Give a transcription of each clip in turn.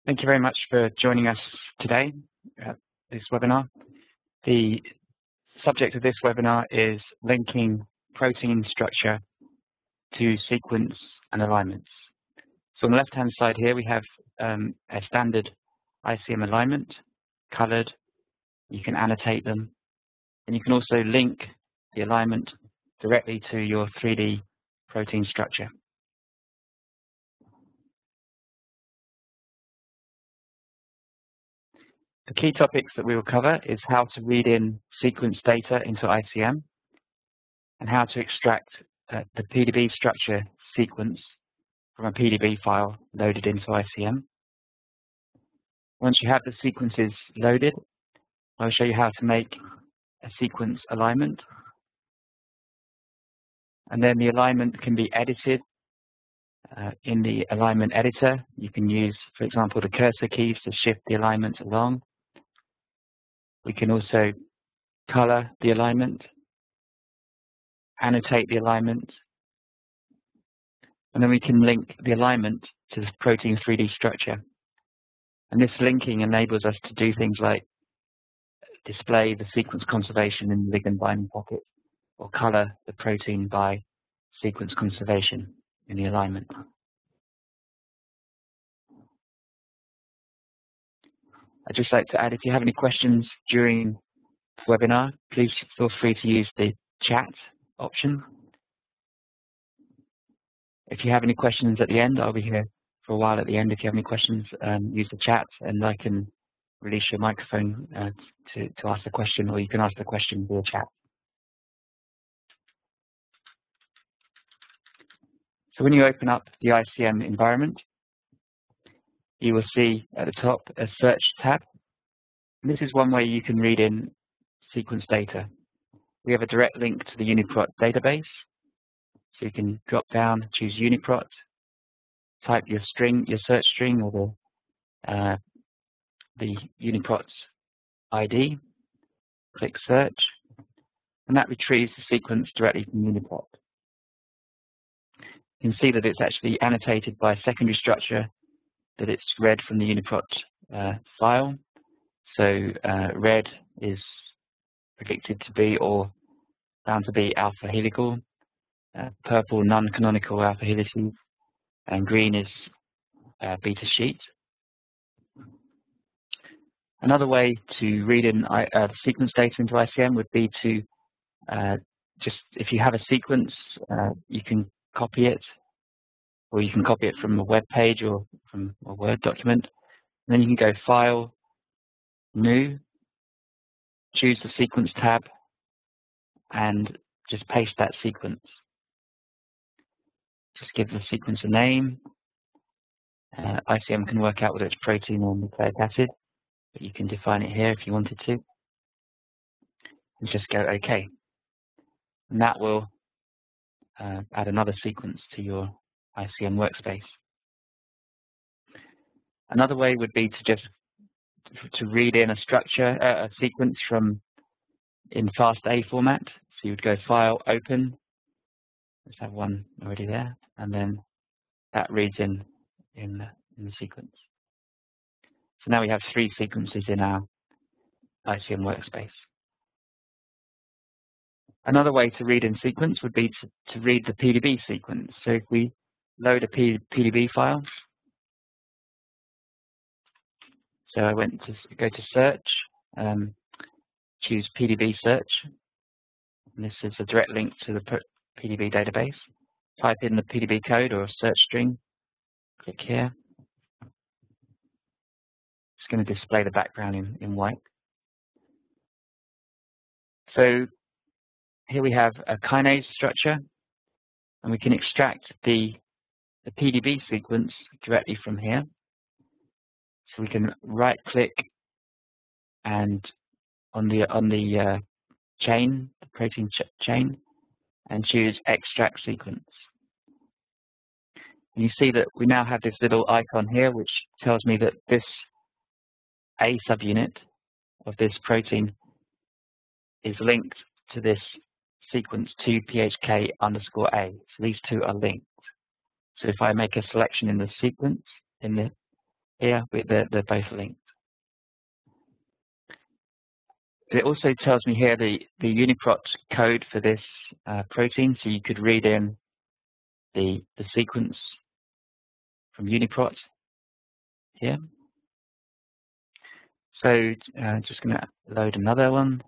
Thank you very much for joining us today at this webinar. The subject of this webinar is linking protein structure to sequence and alignments. So on the left-hand side here, we have a standard ICM alignment, colored. You can annotate them, and you can also link the alignment directly to your 3D protein structure. The key topics that we will cover is how to read in sequence data into ICM and how to extract the PDB structure sequence from a PDB file loaded into ICM. Once you have the sequences loaded, I'll show you how to make a sequence alignment. And then the alignment can be edited in the alignment editor. You can use, for example, the cursor keys to shift the alignment along. We can also color the alignment, annotate the alignment, and then we can link the alignment to the protein 3D structure. And this linking enables us to do things like display the sequence conservation in the ligand binding pocket, or color the protein by sequence conservation in the alignment. I'd just like to add, if you have any questions during the webinar, please feel free to use the chat option. If you have any questions at the end, I'll be here for a while at the end. If you have any questions, use the chat and I can release your microphone to ask the question, or you can ask the question via chat. So when you open up the ICM environment, you will see at the top a search tab. And this is one way you can read in sequence data. We have a direct link to the UniProt database. So you can drop down, choose UniProt, type your string, your search string, or the UniProt ID, click search, and that retrieves the sequence directly from UniProt. You can see that it's actually annotated by secondary structure, that it's read from the UniProt file. So red is predicted to be or found to be alpha helical, purple non-canonical alpha helices, and green is beta sheet. Another way to read in sequence data into ICM would be to if you have a sequence, you can copy it, or you can copy it from a web page or from a Word document. And then you can go File, New, choose the Sequence tab, and just paste that sequence. Just give the sequence a name. ICM can work out whether it's protein or nucleic acid, but you can define it here if you wanted to. And just go OK. And that will add another sequence to your ICM workspace. Another way would be to read in a structure, a sequence in FASTA format. So you would go File, Open. Let's have one already there, and then that reads in the sequence. So now we have 3 sequences in our ICM workspace. Another way to read in sequence would be to read the PDB sequence. So if we load a PDB file, so I went to go to search, choose PDB search, and this is a direct link to the PDB database. Type in the PDB code or a search string, click here. It's going to display the background in white. So here we have a kinase structure, and we can extract the PDB sequence directly from here. So we can right-click and on the chain, the protein chain, and choose Extract Sequence. And you see that we now have this little icon here, which tells me that this A subunit of this protein is linked to this sequence 2PHK_A. So these two are linked. So if I make a selection in the sequence, in the here, they're both linked. It also tells me here the UniProt code for this protein, so you could read in the sequence from UniProt here. So just going to load another one,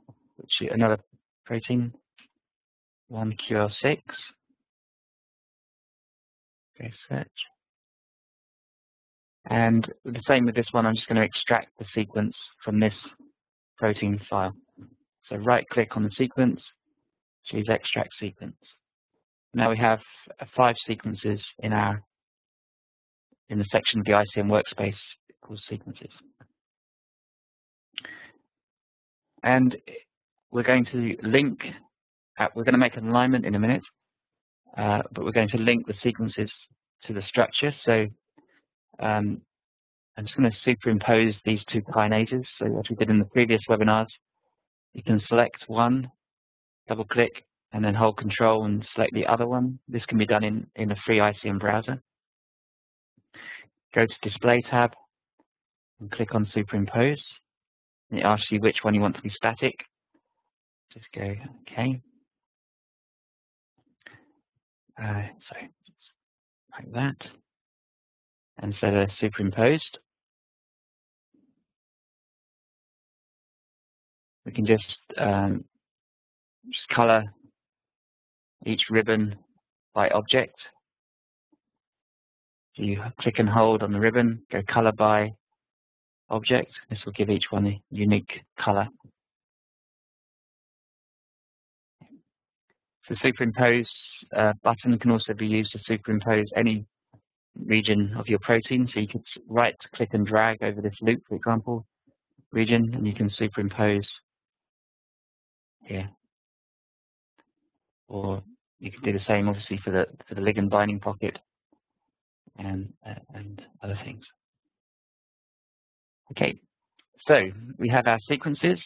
another protein, 1QL6. Okay, search. And the same with this one, I'm just going to extract the sequence from this protein file. So right click on the sequence, choose extract sequence. Now we have 5 sequences in the section of the ICM workspace called sequences. And we're going to link, we're going to make an alignment in a minute, but we're going to link the sequences to the structure. So I'm just going to superimpose these 2 kinases. So as we did in the previous webinars, you can select one, double click, and then hold Control and select the other one. This can be done in a free ICM browser. Go to Display tab and click on Superimpose. And it asks you which one you want to be static. Just go OK. So like that. And so they're superimposed. We can just color each ribbon by object. So you click and hold on the ribbon, go color by object. This will give each one a unique color. The superimpose button can also be used to superimpose any region of your protein. So you could right click and drag over this loop, for example, region, and you can superimpose here. Or you can do the same, obviously, for the ligand binding pocket and other things. Okay, so we have our sequences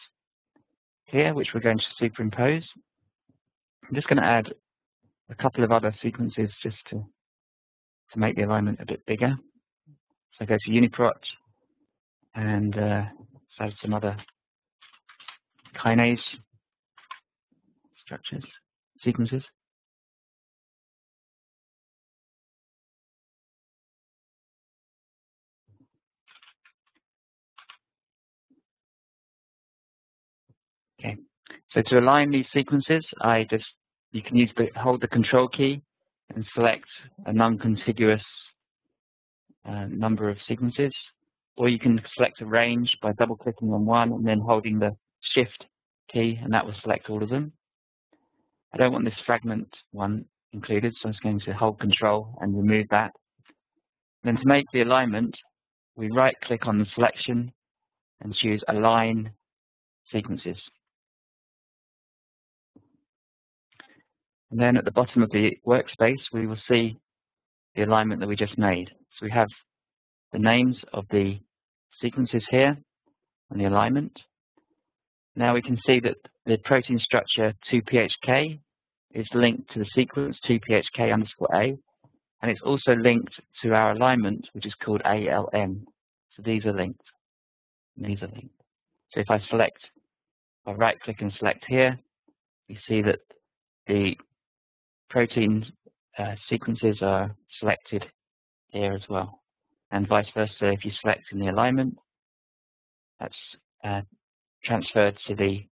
here, which we're going to superimpose. I'm just going to add a couple of other sequences just to make the alignment a bit bigger. So go to UniProt and add some other kinase structures, sequences. Okay, so to align these sequences, you can hold the Control key and select a non-contiguous number of sequences, or you can select a range by double-clicking on one and then holding the Shift key, and that will select all of them. I don't want this fragment one included, so I'm just going to hold Control and remove that. Then to make the alignment, we right-click on the selection and choose Align Sequences. And then at the bottom of the workspace, we will see the alignment that we just made. So we have the names of the sequences here and the alignment. Now we can see that the protein structure 2PHK is linked to the sequence 2PHK_A, and it's also linked to our alignment, which is called ALN. So these are linked. And these are linked. So if I right-click and select here, you see that the protein sequences are selected here as well, and vice versa. If you select in the alignment, that's transferred to the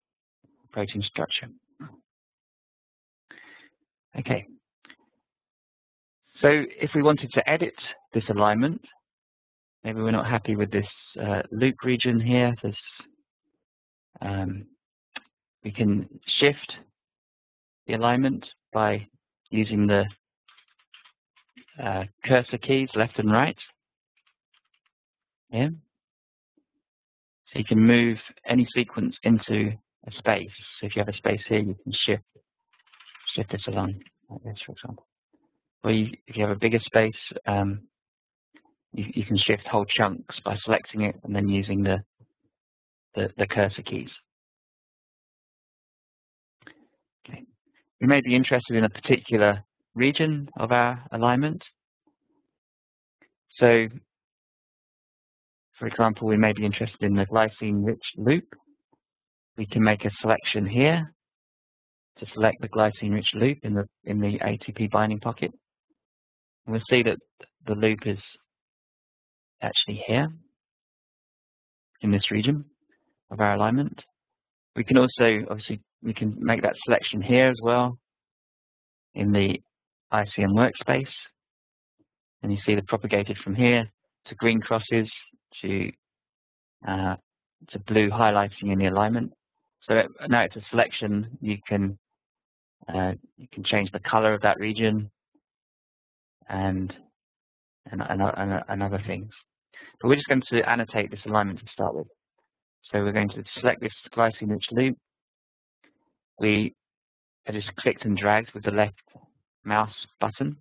protein structure. Okay, so if we wanted to edit this alignment, maybe we're not happy with this loop region here, we can shift the alignment by using the cursor keys left and right. Yeah. So you can move any sequence into a space. So if you have a space here, you can shift this along like this, for example. Or if you have a bigger space, you can shift whole chunks by selecting it and then using the cursor keys. Okay. We may be interested in a particular region of our alignment. So For example, we may be interested in the glycine-rich loop. We can make a selection here to select the glycine-rich loop in the ATP binding pocket. And we'll see that the loop is actually here in this region of our alignment. We can also, obviously, we can make that selection here as well in the ICM workspace. And you see the propagated from here to green crosses to blue highlighting in the alignment. So now it's a selection. You can change the color of that region and other things. But we're just going to annotate this alignment to start with. So we're going to select this glycine-rich loop. I just clicked and dragged with the left mouse button.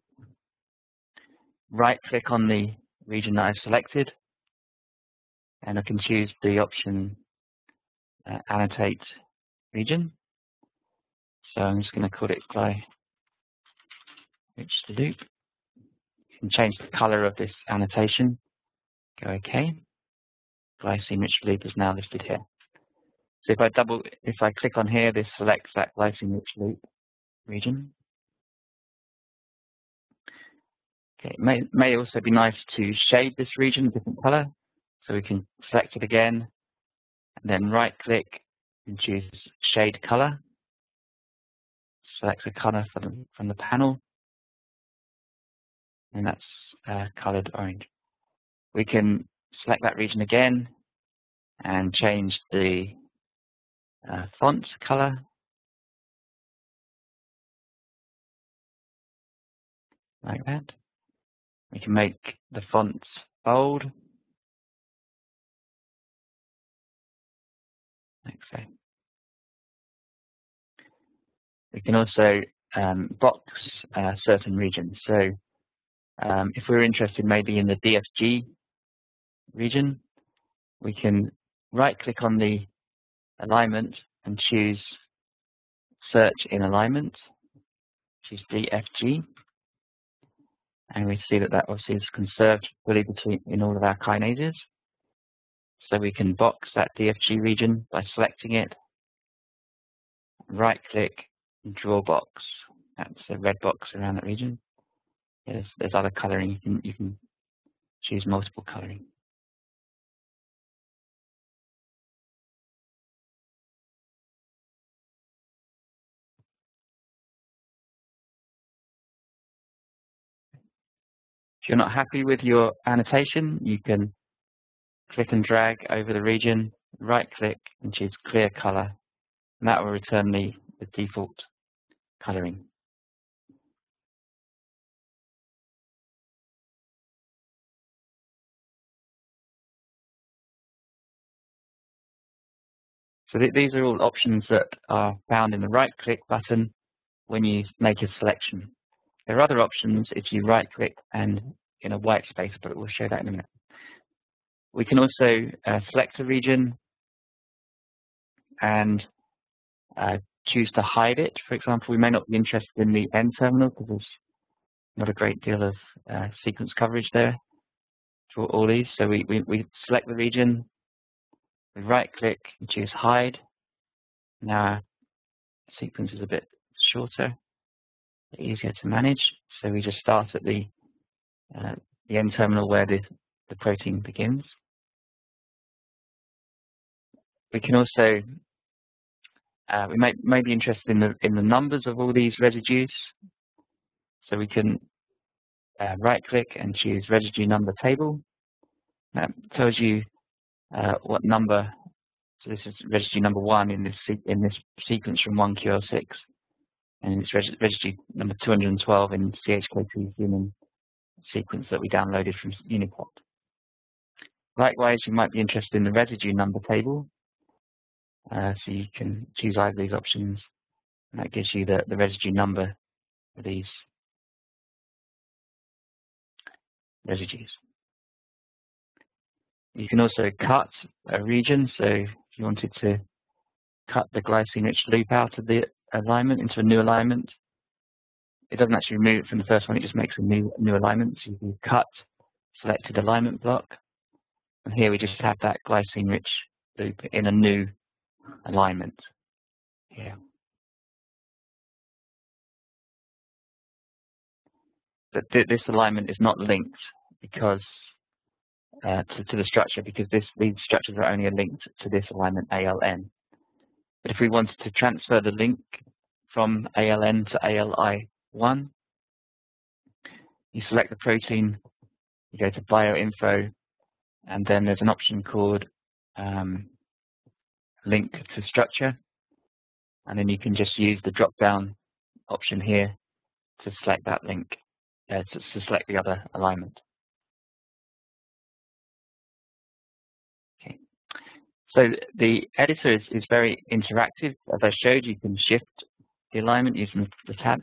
Right-click on the region that I've selected, and I can choose the option Annotate Region. So I'm just going to call it Gly-rich loop. You can change the color of this annotation. Go OK. Glycine-rich loop is now listed here. So if I click on here, this selects that glycine-rich loop region. Okay, it may also be nice to shade this region a different color. So we can select it again, and then right-click and choose Shade Color. Select a color from the panel, and that's colored orange. We can select that region again and change the font color. Like that. We can make the fonts bold. Like so. We can also box certain regions. So if we're interested maybe in the DFG region, we can right-click on the alignment and choose Search in Alignment, choose DFG, and we see that obviously is conserved fully in all of our kinases. So we can box that DFG region by selecting it, right-click, and draw box. That's a red box around that region. There's other coloring. You can choose multiple coloring. If you're not happy with your annotation, you can click and drag over the region, right-click, and choose Clear Color, and that will return the default coloring. So these are all options that are found in the right-click button when you make a selection. There are other options if you right-click and in a white space, but we'll show that in a minute. We can also select a region and choose to hide it. For example, we may not be interested in the N-terminal because there's not a great deal of sequence coverage there for all these. So we select the region, we right-click and choose Hide. Now our sequence is a bit shorter, easier to manage. So we just start at the N-terminal where the protein begins. We can also we may be interested in the numbers of all these residues. So we can right-click and choose Residue Number Table. That tells you what number. So this is residue number 1 in this sequence from 1QL6, and it's residue number 212 in CHK2 human sequence that we downloaded from UniProt. Likewise, you might be interested in the residue number table. So you can choose either of these options, and that gives you the residue number for these residues. You can also cut a region, so if you wanted to cut the glycine-rich loop out of the alignment into a new alignment, it doesn't actually remove it from the first one, it just makes a new alignment. So you can cut selected alignment block, And here we just have that glycine-rich loop in a new alignment here. But this alignment is not linked because to the structure, because these structures are only linked to this alignment ALN. But if we wanted to transfer the link from ALN to ALI1, you select the protein, you go to bioinfo, and then there's an option called link to structure, and then you can just use the drop-down option here to select that link, to select the other alignment. Okay. So the editor is very interactive. As I showed, you can shift the alignment using the tab.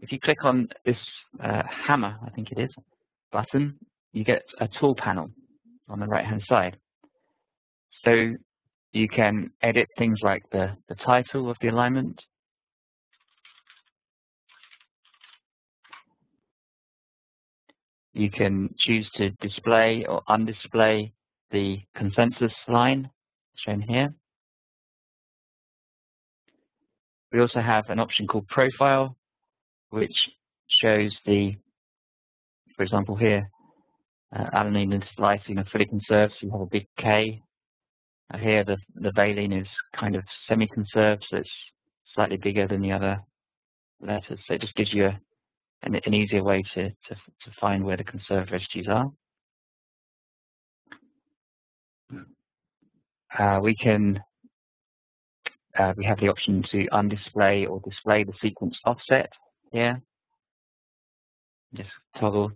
If you click on this hammer, I think it is, button, you get a tool panel on the right-hand side. So you can edit things like the title of the alignment. You can choose to display or undisplay the consensus line shown here. We also have an option called profile, which shows for example here, alanine and lysine are fully conserved, so you have a big K. Here the valine is kind of semi-conserved, so it's slightly bigger than the other letters. So it just gives you an easier way to find where the conserved residues are. We have the option to undisplay or display the sequence offset here. Just toggle.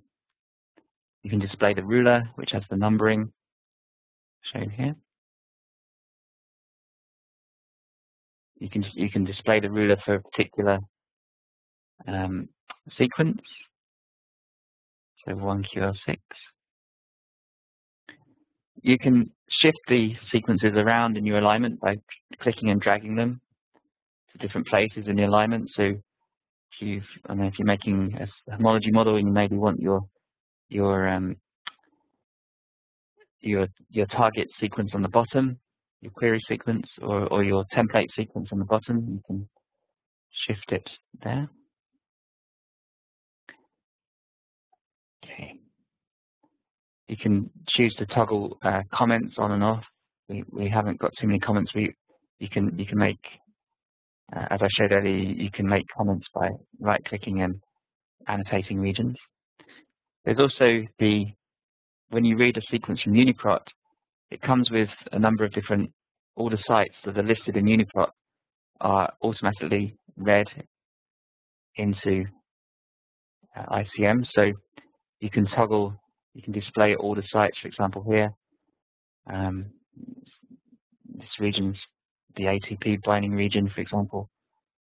You can display the ruler, which has the numbering shown here. You can display the ruler for a particular sequence. So 1QR6. You can shift the sequences around in your alignment by clicking and dragging them to different places in the alignment. So if you're making a homology model and you maybe want your target sequence on the bottom, your query sequence, or your template sequence on the bottom, you can shift it there. Okay. You can choose to toggle comments on and off. We haven't got too many comments. You can make, as I showed earlier, you can make comments by right-clicking and annotating regions. There's also when you read a sequence from UniProt, it comes with a number of all the sites that are listed in UniProt are automatically read into ICM. So you can display all the sites, for example, here. This region's the ATP binding region, for example.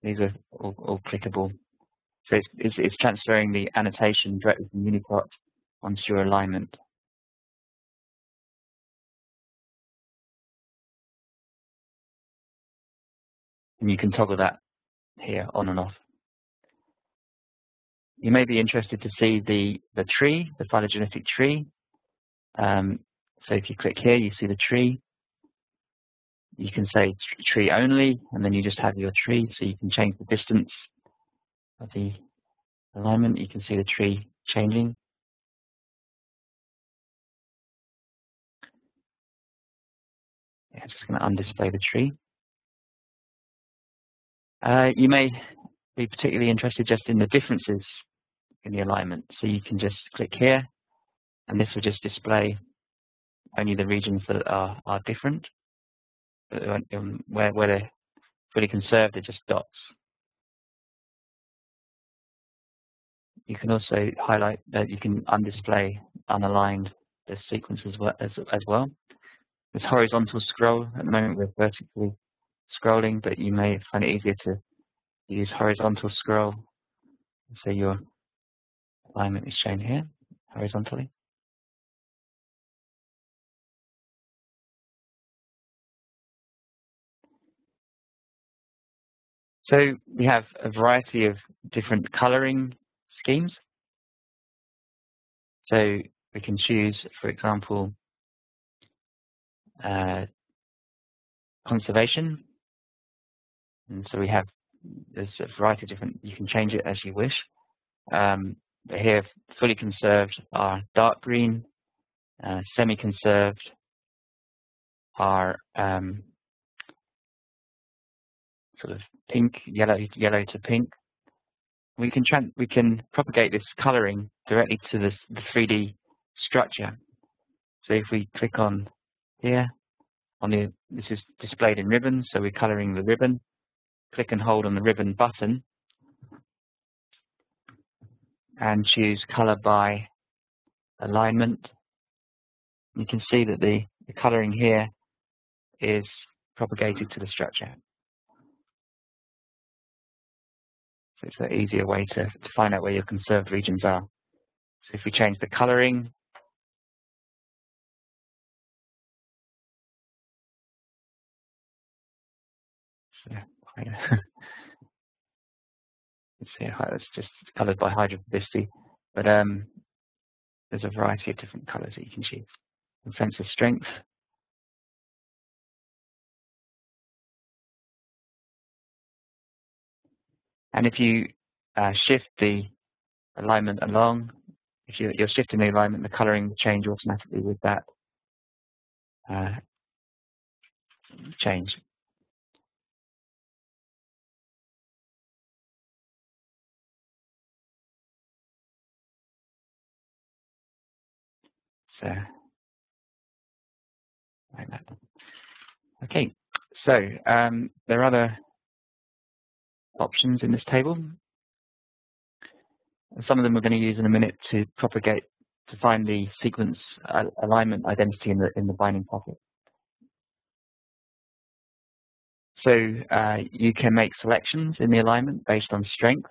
These are all clickable. So it's transferring the annotation directly from UniProt onto your alignment. And you can toggle that here on and off. You may be interested to see the tree, the phylogenetic tree. So if you click here, you see the tree. You can say tree only, and then you just have your tree, so you can change the distance of the alignment. You can see the tree changing. Yeah, just going to undisplay the tree. You may be particularly interested just in the differences in the alignment. So you can just click here, and this will just display only the regions that are different. Where they're fully conserved, they're just dots. You can also highlight that you can undisplay unaligned the sequence as well. There's horizontal scroll. At the moment we're vertically scrolling, but you may find it easier to use horizontal scroll. So your alignment is shown here horizontally. So we have a variety of different coloring schemes. So we can choose, for example, conservation, and so there's a variety of different. You can change it as you wish. But here, fully conserved are dark green, semi-conserved are sort of pink, yellow to pink. We can propagate this coloring directly to the 3D structure. So if we click on here, this is displayed in ribbon, so we're coloring the ribbon. Click and hold on the ribbon button and choose color by alignment. You can see that the coloring here is propagated to the structure. So it's an easier way to find out where your conserved regions are. So if we change the coloring, so let's see how it's just colored by hydrophobicity, but there's a variety of different colors that you can choose. And sense of strength. And if you shift the alignment along, if you're shifting the alignment, the coloring will change automatically with that change. So, like that. Okay, so there are other options in this table. Some of them we're going to use in a minute to propagate, to find the sequence alignment identity in the binding pocket. So you can make selections in the alignment based on strength,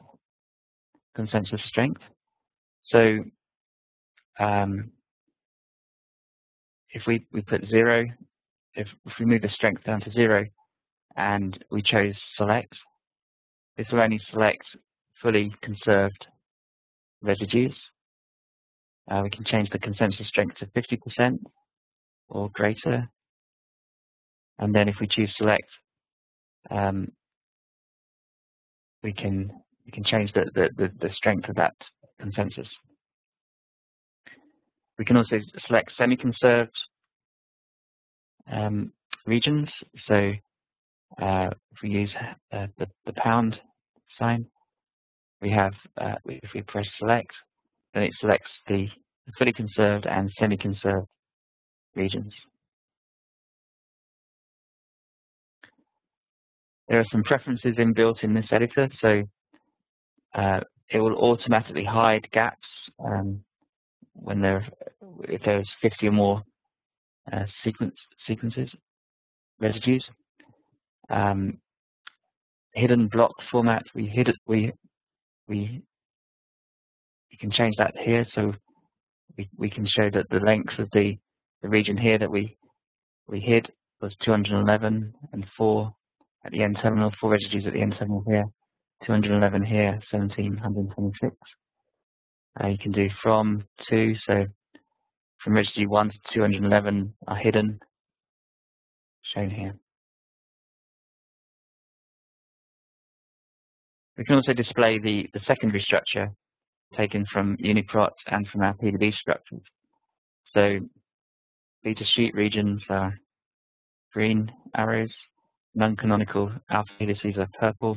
consensus strength. So if we put 0, if we move the strength down to 0 and we chose select, this will only select fully conserved residues. We can change the consensus strength to 50% or greater, and then if we choose select, we can change the strength of that consensus. We can also select semi-conserved regions. So if we use the pound sign, we have if we press select, then it selects the fully conserved and semi-conserved regions. There are some preferences inbuilt in this editor, so it will automatically hide gaps if there's 50 or more sequences, residues. Hidden block format, you can change that here, so we can show that the length of the region here that we hid was 211 and 4 at the end terminal, 4 residues at the end terminal here, 211 here, 1726. You can do from to, so from residue 1 to 211 are hidden, shown here. We can also display the secondary structure taken from UniProt and from our PDB structures. So beta sheet regions are green arrows, non-canonical alpha helices are purple,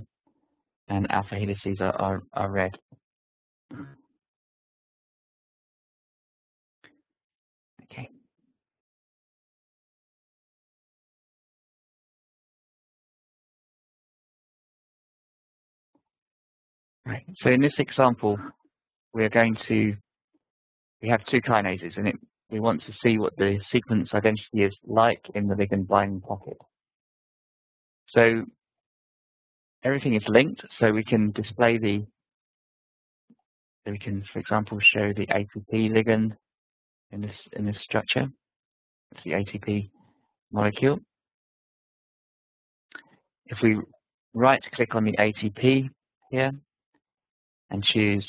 and alpha helices are red. Okay. Right. So in this example, we have 2 kinases, and we want to see what the sequence identity is like in the ligand binding pocket. So everything is linked, so we can display we can, for example, show the ATP ligand in this structure. It's the ATP molecule. If we right-click on the ATP here and choose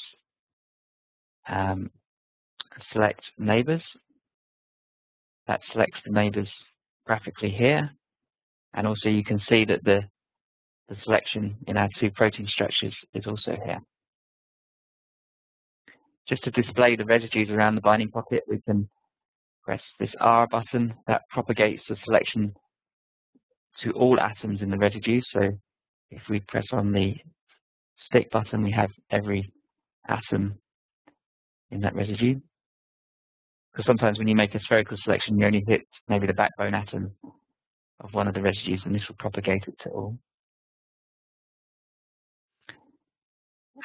select neighbors, that selects the neighbors graphically here, and also you can see that the selection in our two protein structures is also here. Just to display the residues around the binding pocket, we can press this R button that propagates the selection to all atoms in the residue. So if we press on the stick button, we have every atom in that residue. Because sometimes when you make a spherical selection, you only hit maybe the backbone atom of one of the residues, and this will propagate it to all.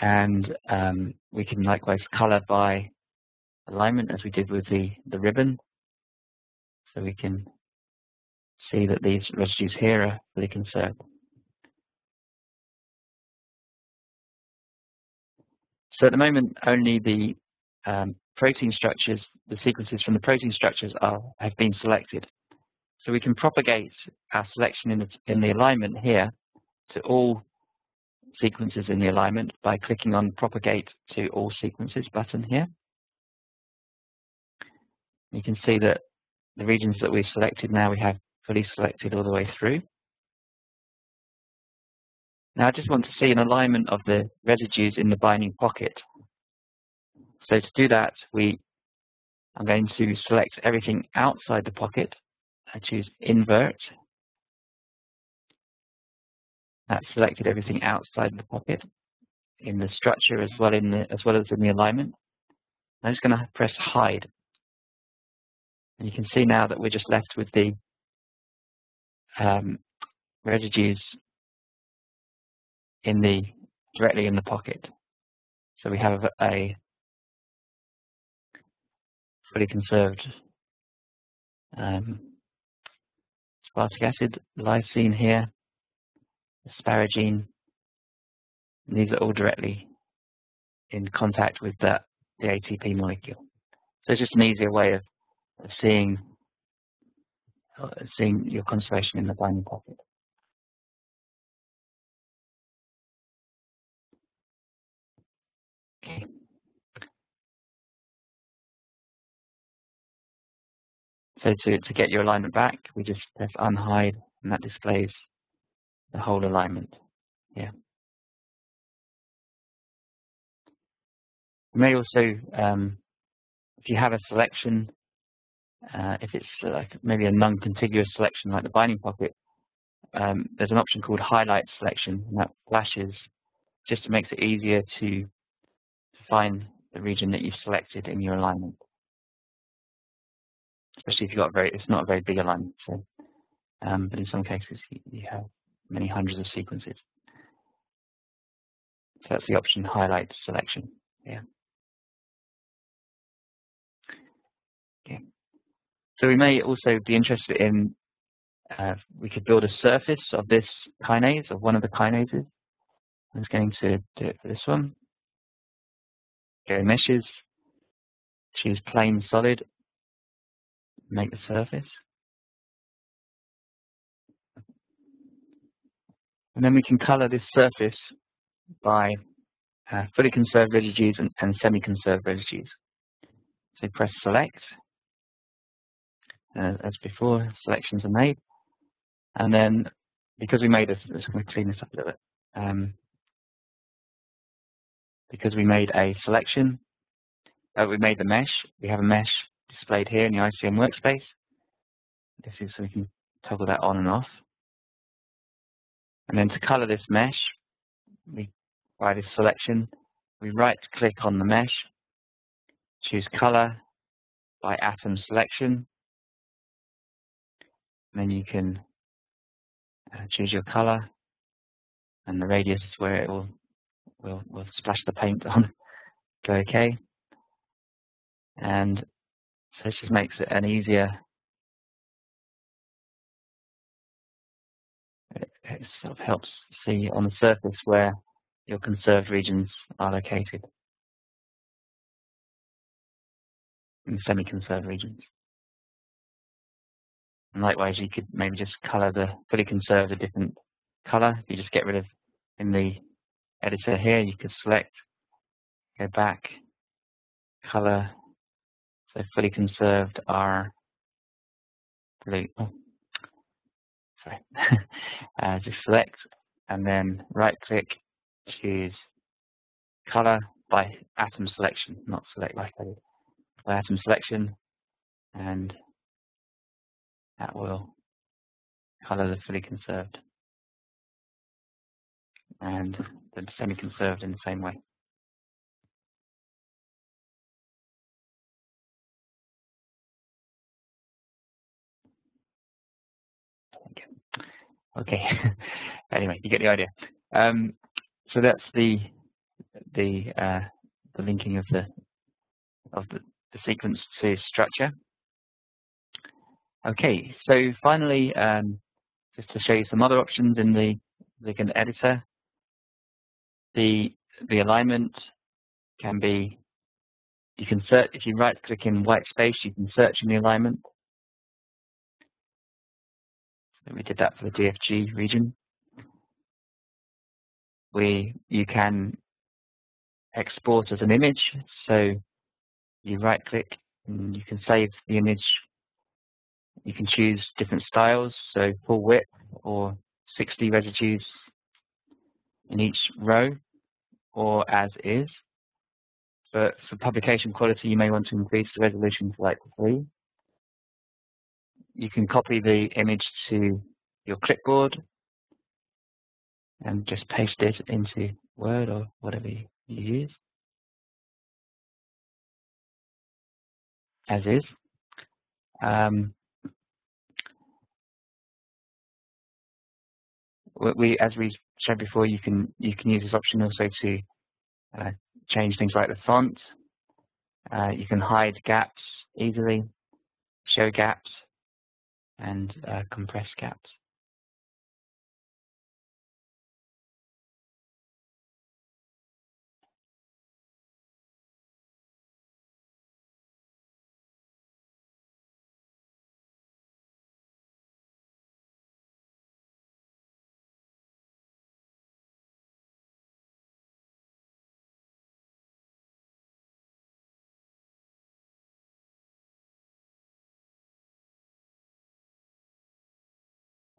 And we can likewise color by alignment, as we did with the ribbon. So we can see that these residues here are fully conserved. So at the moment, only the protein structures, the sequences from the protein structures have been selected. So we can propagate our selection in the alignment here to all sequences in the alignment by clicking on Propagate to All Sequences button here. You can see that the regions that we've selected now we have fully selected all the way through. Now I just want to see an alignment of the residues in the binding pocket. So to do that, I'm going to select everything outside the pocket. I choose Invert. That's selected everything outside the pocket in the structure as well as in the alignment. I'm just going to press Hide. And you can see now that we're just left with the residues directly in the pocket. So we have a fully conserved aspartic acid, lysine here, asparagine. And these are all directly in contact with the ATP molecule. So it's just an easier way of seeing your conservation in the binding pocket. Okay. So to get your alignment back, we just press Unhide, and that displays the whole alignment here. You may also, if you have a selection, if it's like maybe a non-contiguous selection like the binding pocket, there's an option called Highlight Selection, and that flashes just to make it easier to find the region that you've selected in your alignment. Especially if you've got it's not a very big alignment. So, but in some cases you have many hundreds of sequences. So that's the option Highlight Selection. Yeah. Okay. So we may also be interested in, we could build a surface of this kinase, of one of the kinases. I'm just going to do it for this one. Go Meshes, choose Plane Solid, make the surface. And then we can color this surface by fully conserved residues and semi-conserved residues. So press Select. As before, selections are made. And then, because we made this, let's clean this up a little bit. Because we made a selection, we made the mesh. We have a mesh displayed here in the ICM workspace. This is so we can toggle that on and off. And then to color this mesh, by this selection, we right-click on the mesh, choose Color by Atom Selection, and then you can choose your color and the radius where it will splash the paint on. Go OK, and so this just makes it an easier. It sort of helps see on the surface where your conserved regions are located in the semi-conserved regions. And likewise, you could maybe just color the fully conserved a different color. You just get rid of, in the editor here, you could select, go back, color, so fully conserved are blue. Oh, sorry, just select and then right click, choose color by atom selection, not select like I did, by atom selection, and that will color the fully conserved and the semi-conserved in the same way. Okay, anyway, you get the idea. So that's the linking of the sequence to structure. Okay, so finally, just to show you some other options in the ligand editor, the alignment can be, you can search, if you right click in white space, you can search in the alignment. So we did that for the DFG region. You can export as an image, so you right click and you can save the image. You can choose different styles, so full width or 60 residues in each row, or as is. But for publication quality, you may want to increase the resolution to like 3. You can copy the image to your clipboard and just paste it into Word or whatever you use, as is. As we showed before, you can use this option also to change things like the font. You can hide gaps easily, show gaps, and compress gaps.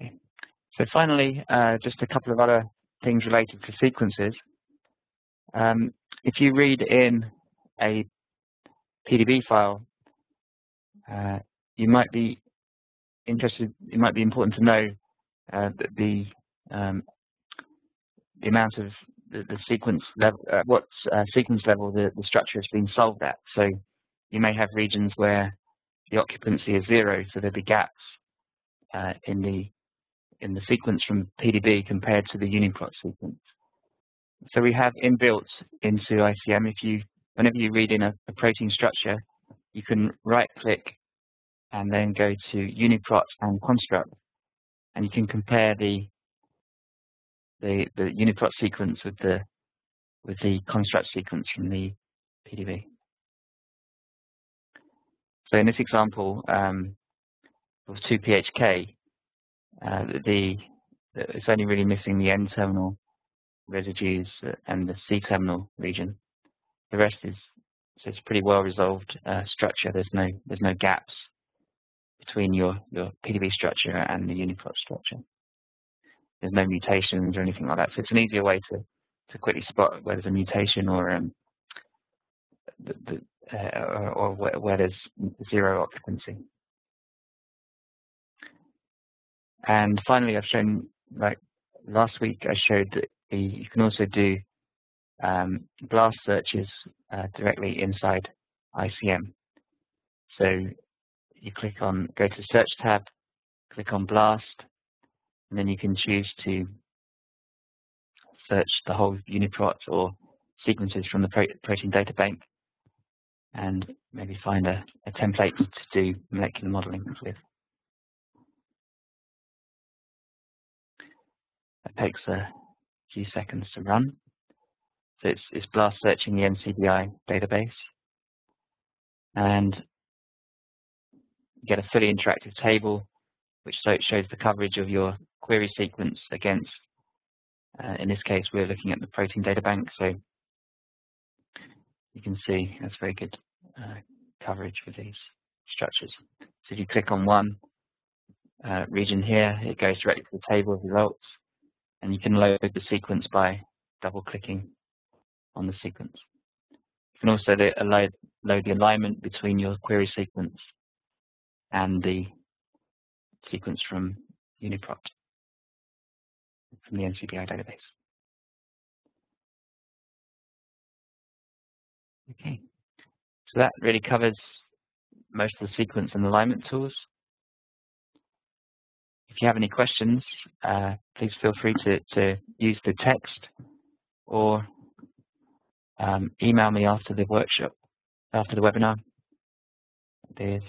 Okay. So finally, just a couple of other things related to sequences. If you read in a PDB file, you might be interested. It might be important to know that the amount of the sequence level, what sequence level the structure has been solved at. So you may have regions where the occupancy is 0, so there'll be gaps in the sequence from PDB compared to the UniProt sequence. So we have inbuilt into ICM, whenever you read in a protein structure, you can right-click and then go to UniProt and Construct, and you can compare the UniProt sequence with the Construct sequence from the PDB. So in this example, with 2PHK, it's only really missing the N-terminal residues and the C-terminal region. The rest is, so it's a pretty well resolved structure. There's no gaps between your PDB structure and the UniProt structure. There's no mutations or anything like that. So it's an easier way to quickly spot where there's a mutation or where there's 0 occupancy. And finally, I've shown, like last week, I showed that you can also do BLAST searches directly inside ICM. So you go to Search tab, click on BLAST, and then you can choose to search the whole UniProt or sequences from the protein data bank, and maybe find a template to do molecular modeling with. That takes a few seconds to run. So it's BLAST searching the NCBI database, and you get a fully interactive table which shows the coverage of your query sequence against, in this case, we're looking at the protein data bank, so you can see that's very good coverage with these structures. So if you click on one, region here, it goes directly to the table of results, and you can load the sequence by double-clicking on the sequence. You can also load the alignment between your query sequence and the sequence from UniProt, from the NCBI database. Okay, so that really covers most of the sequence and alignment tools. If you have any questions, please feel free to use the text or email me after the workshop, after the webinar. There's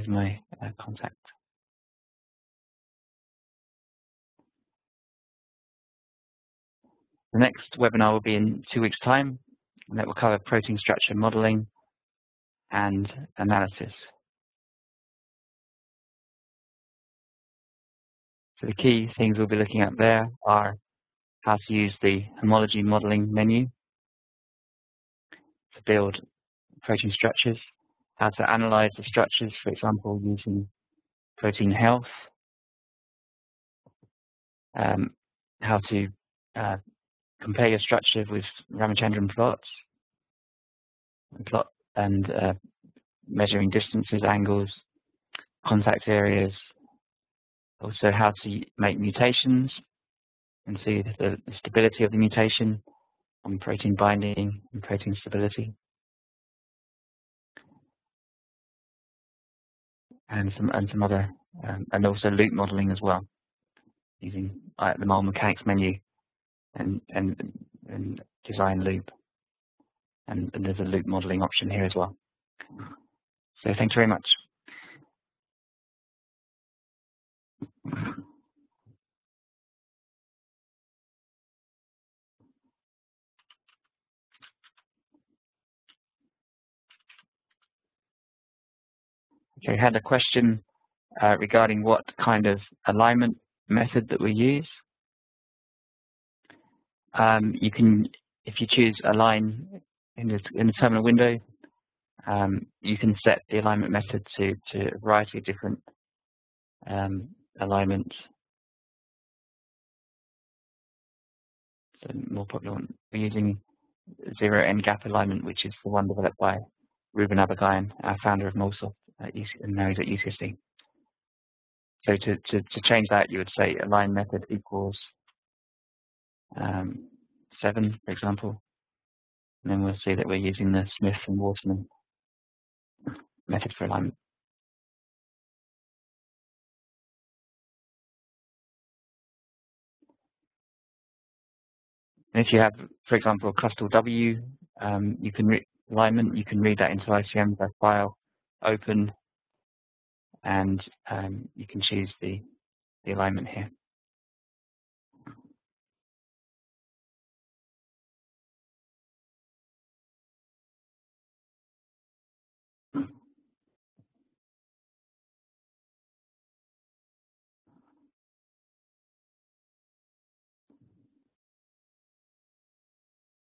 my contact. The next webinar will be in 2 weeks' time, and that will cover protein structure modeling and analysis. So the key things we'll be looking at there are how to use the homology modeling menu to build protein structures, how to analyze the structures, for example, using protein health, how to compare your structure with Ramachandran plots, and measuring distances, angles, contact areas, also how to make mutations and see the stability of the mutation on protein binding and protein stability, and some other, and also loop modeling as well, using the model mechanics menu and design loop, and there's a loop modeling option here as well. So thanks very much. Okay, I had a question regarding what kind of alignment method that we use. You can, if you choose align in the terminal window, you can set the alignment method to a variety of different alignments. So more popular one, we're using zero end gap alignment, which is the one developed by Ruben Abagayan, our founder of MuleSoft, and now he's at UCSD. So to change that, you would say align method equals 7, for example, and then we'll see that we're using the Smith and Waterman method for alignment. And if you have, for example, a cluster W, you can alignment, you can read that into ICM by file, open, and you can choose the alignment here.